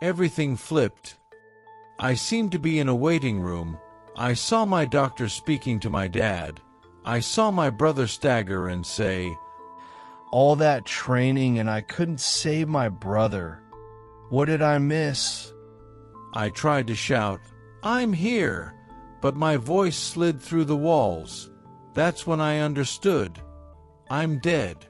Everything flipped. I seemed to be in a waiting room. I saw my doctor speaking to my dad. I saw my brother stagger and say, "All that training and I couldn't save my brother. What did I miss?" I tried to shout, "I'm here," but my voice slid through the walls. That's when I understood. I'm dead.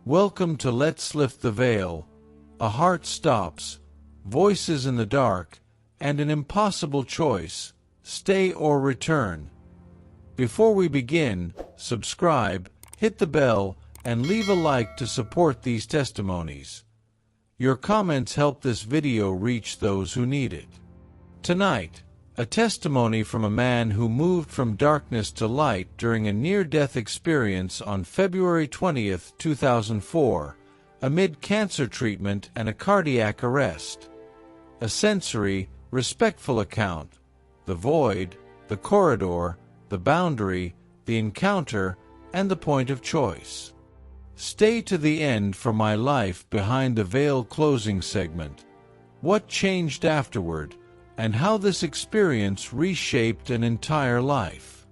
Welcome to Let's Lift the Veil. A heart stops, voices in the dark, and an impossible choice: stay or return. Before we begin, subscribe, hit the bell, and leave a like to support these testimonies. Your comments help this video reach those who need it. Tonight, a testimony from a man who moved from darkness to light during a near-death experience on February 20th, 2004, amid cancer treatment and a cardiac arrest. A sensory, respectful account: the void, the corridor, the boundary, the encounter, and the point of choice. Stay to the end for my life behind the veil closing segment. What changed afterward, and how this experience reshaped an entire life.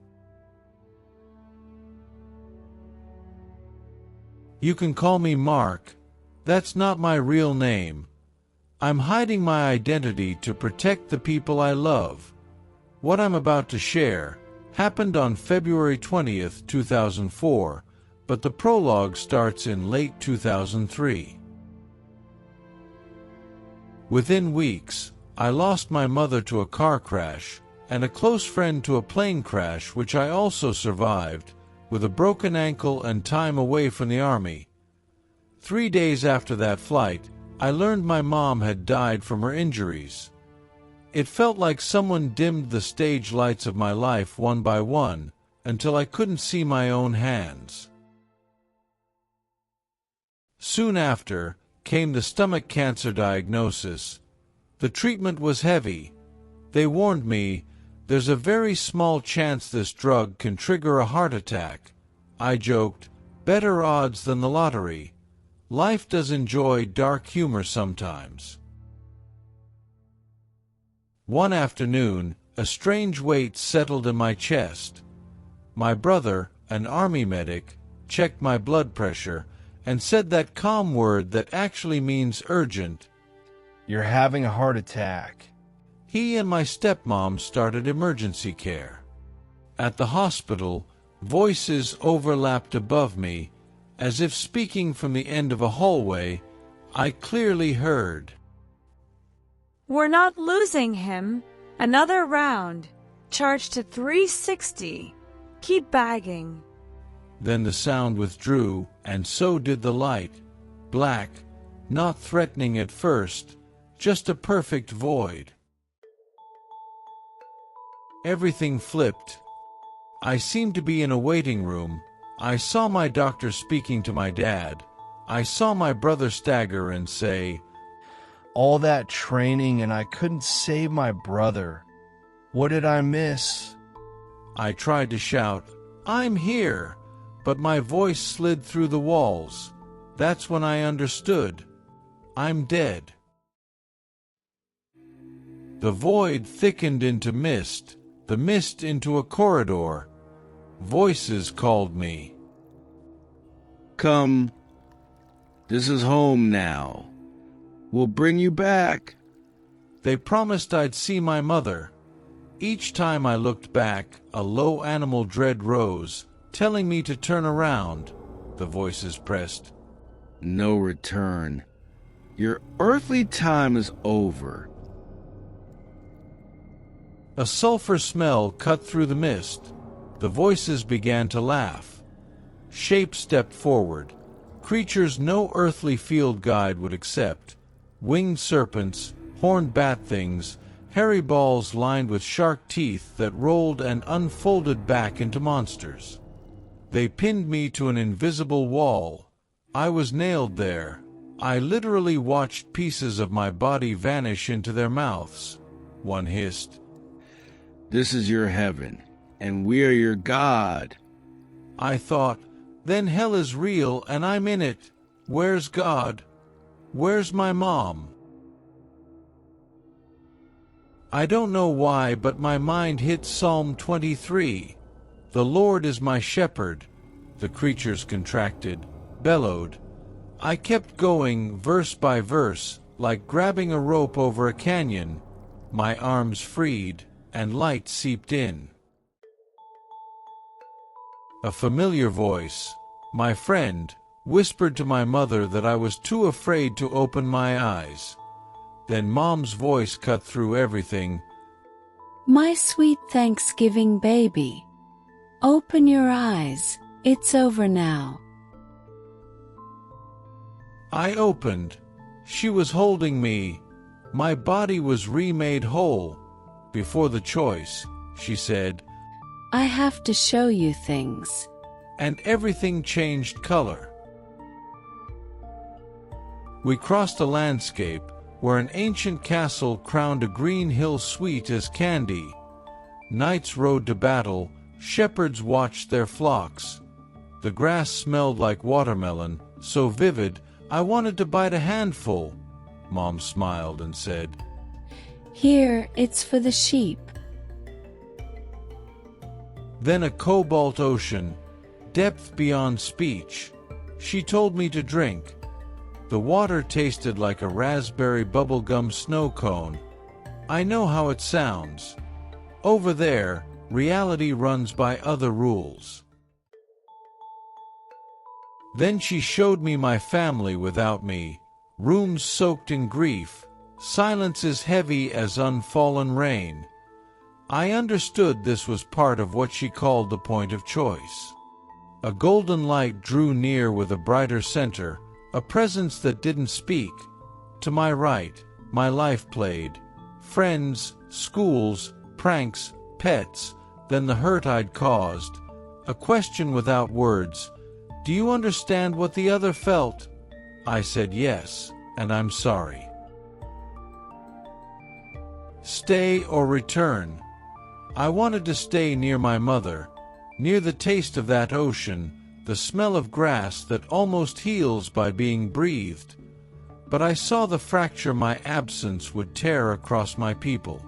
You can call me Mark. That's not my real name. I'm hiding my identity to protect the people I love. What I'm about to share happened on February 20th, 2004, but the prologue starts in late 2003. Within weeks, I lost my mother to a car crash, and a close friend to a plane crash which I also survived, with a broken ankle and time away from the army. 3 days after that flight, I learned my mom had died from her injuries. It felt like someone dimmed the stage lights of my life one by one, until I couldn't see my own hands. Soon after, came the stomach cancer diagnosis. The treatment was heavy. They warned me, "There's a very small chance this drug can trigger a heart attack." I joked, "Better odds than the lottery." Life does enjoy dark humor sometimes. One afternoon, a strange weight settled in my chest. My brother, an army medic, checked my blood pressure and said that calm word that actually means urgent: "You're having a heart attack." He and my stepmom started emergency care. At the hospital, voices overlapped above me, as if speaking from the end of a hallway. I clearly heard, "We're not losing him. Another round. Charge to 360. Keep bagging." Then the sound withdrew, and so did the light. Black, not threatening at first, just a perfect void. Everything flipped. I seemed to be in a waiting room. I saw my doctor speaking to my dad. I saw my brother stagger and say, "All that training and I couldn't save my brother. What did I miss?" I tried to shout, "I'm here," but my voice slid through the walls. That's when I understood. I'm dead. The void thickened into mist, the mist into a corridor. Voices called me. "Come. This is home now. We'll bring you back." They promised I'd see my mother. Each time I looked back, a low animal dread rose, telling me to turn around. The voices pressed. "No return. Your earthly time is over." A sulfur smell cut through the mist. The voices began to laugh. Shapes stepped forward. Creatures no earthly field guide would accept. Winged serpents, horned bat things, hairy balls lined with shark teeth that rolled and unfolded back into monsters. They pinned me to an invisible wall. I was nailed there. I literally watched pieces of my body vanish into their mouths. One hissed, "This is your heaven, and we are your God." I thought, then hell is real and I'm in it. Where's God? Where's my mom? I don't know why, but my mind hit Psalm 23. The Lord is my shepherd. The creatures contracted, bellowed. I kept going verse by verse, like grabbing a rope over a canyon. My arms freed, and light seeped in. A familiar voice, my friend, whispered to my mother that I was too afraid to open my eyes. Then Mom's voice cut through everything. My sweet Thanksgiving baby. Open your eyes, it's over now. I opened. She was holding me. My body was remade whole. Before the choice, she said, I have to show you things. And everything changed color. We crossed a landscape where an ancient castle crowned a green hill sweet as candy. Knights rode to battle, shepherds watched their flocks. The grass smelled like watermelon, so vivid, I wanted to bite a handful. Mom smiled and said, Here, it's for the sheep. Then a cobalt ocean, depth beyond speech. She told me to drink. The water tasted like a raspberry bubblegum snow cone. I know how it sounds. Over there, reality runs by other rules. Then she showed me my family without me, rooms soaked in grief, silences heavy as unfallen rain. I understood this was part of what she called the point of choice. A golden light drew near with a brighter center, a presence that didn't speak. To my right, my life played. Friends, schools, pranks, pets, then the hurt I'd caused. A question without words. Do you understand what the other felt? I said yes, and I'm sorry. Stay or return. I wanted to stay near my mother, near the taste of that ocean, the smell of grass that almost heals by being breathed. But I saw the fracture my absence would tear across my people.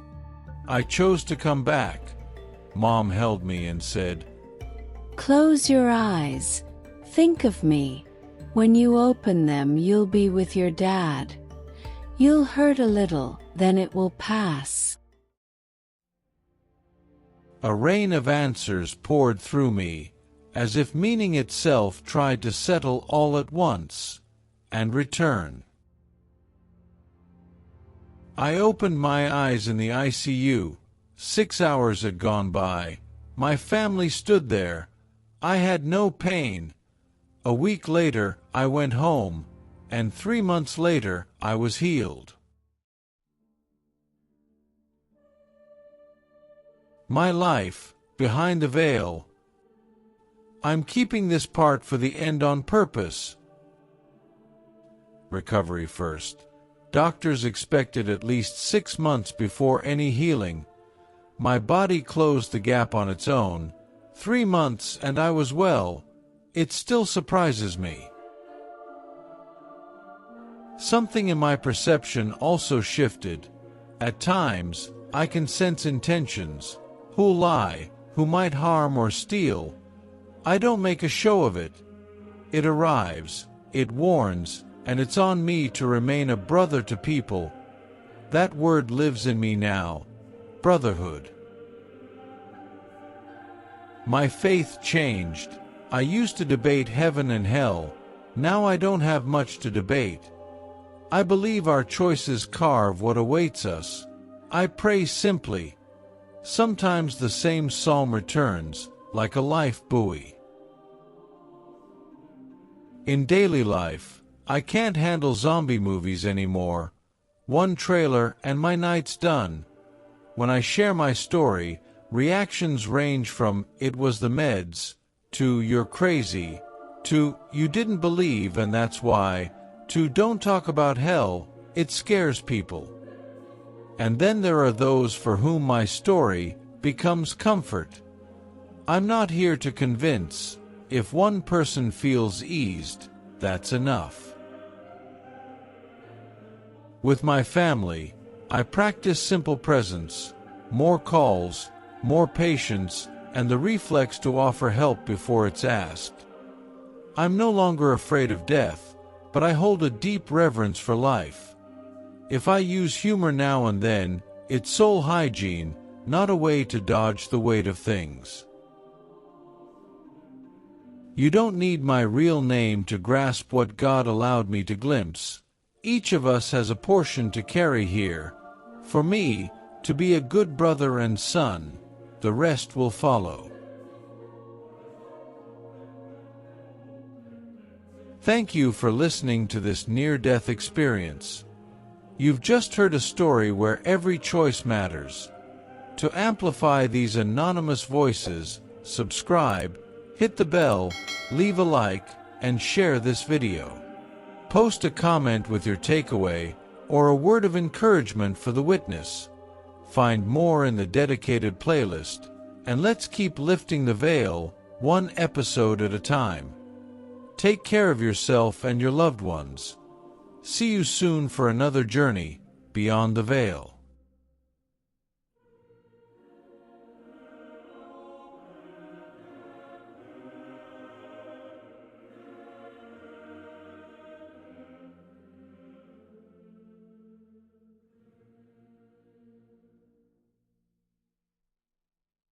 I chose to come back. Mom held me and said, Close your eyes. Think of me. When you open them, you'll be with your dad. You'll hurt a little, then it will pass. A rain of answers poured through me, as if meaning itself tried to settle all at once, and return. I opened my eyes in the ICU. 6 hours had gone by. My family stood there. I had no pain. A week later, I went home, and 3 months later, I was healed. My life, behind the veil. I'm keeping this part for the end on purpose. Recovery first. Doctors expected at least 6 months before any healing. My body closed the gap on its own. 3 months and I was well. It still surprises me. Something in my perception also shifted. At times, I can sense intentions. Who'll lie, who might harm or steal. I don't make a show of it. It arrives, it warns, and it's on me to remain a brother to people. That word lives in me now. Brotherhood. My faith changed. I used to debate heaven and hell. Now I don't have much to debate. I believe our choices carve what awaits us. I pray simply. Sometimes the same psalm returns, like a life buoy. In daily life, I can't handle zombie movies anymore. One trailer and my night's done. When I share my story, reactions range from "it was the meds" to "you're crazy" to "you didn't believe and that's why" to "don't talk about hell, it scares people." And then there are those for whom my story becomes comfort. I'm not here to convince. If one person feels eased, that's enough. With my family, I practice simple presence, more calls, more patience, and the reflex to offer help before it's asked. I'm no longer afraid of death, but I hold a deep reverence for life. If I use humor now and then, it's soul hygiene, not a way to dodge the weight of things. You don't need my real name to grasp what God allowed me to glimpse. Each of us has a portion to carry here. For me, to be a good brother and son, the rest will follow. Thank you for listening to this near-death experience. You've just heard a story where every choice matters. To amplify these anonymous voices, subscribe, hit the bell, leave a like, and share this video. Post a comment with your takeaway or a word of encouragement for the witness. Find more in the dedicated playlist, and let's keep lifting the veil, one episode at a time. Take care of yourself and your loved ones. See you soon for another journey beyond the veil.